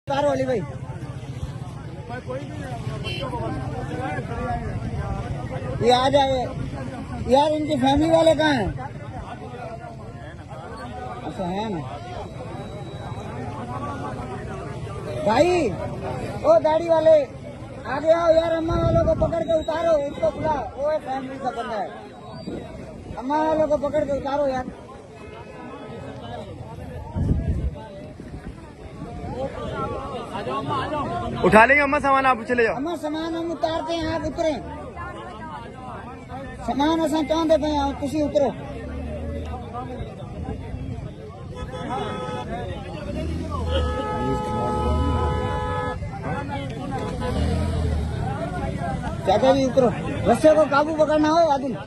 उतारो अली भाई। ये आ जाए यार, इनकी फैमिली वाले कहाँ हैं? अच्छा है ना भाई। ओ दाढ़ी वाले आगे आओ यार, अम्मा वालों को पकड़ के उतारो, उसको बुला, वो फैमिली का बंदा है। अम्मा वालों को पकड़ के उतारो यार। उठा लेंगे अम्मा सामान, आप चले जाओ। अम्मा सामान हम उतारते हैं, आप उतरे। सामान असा चाहते पे तुसी उतरो। चाचा जी उतरो, रस्से को काबू पकड़ना हो आदिल।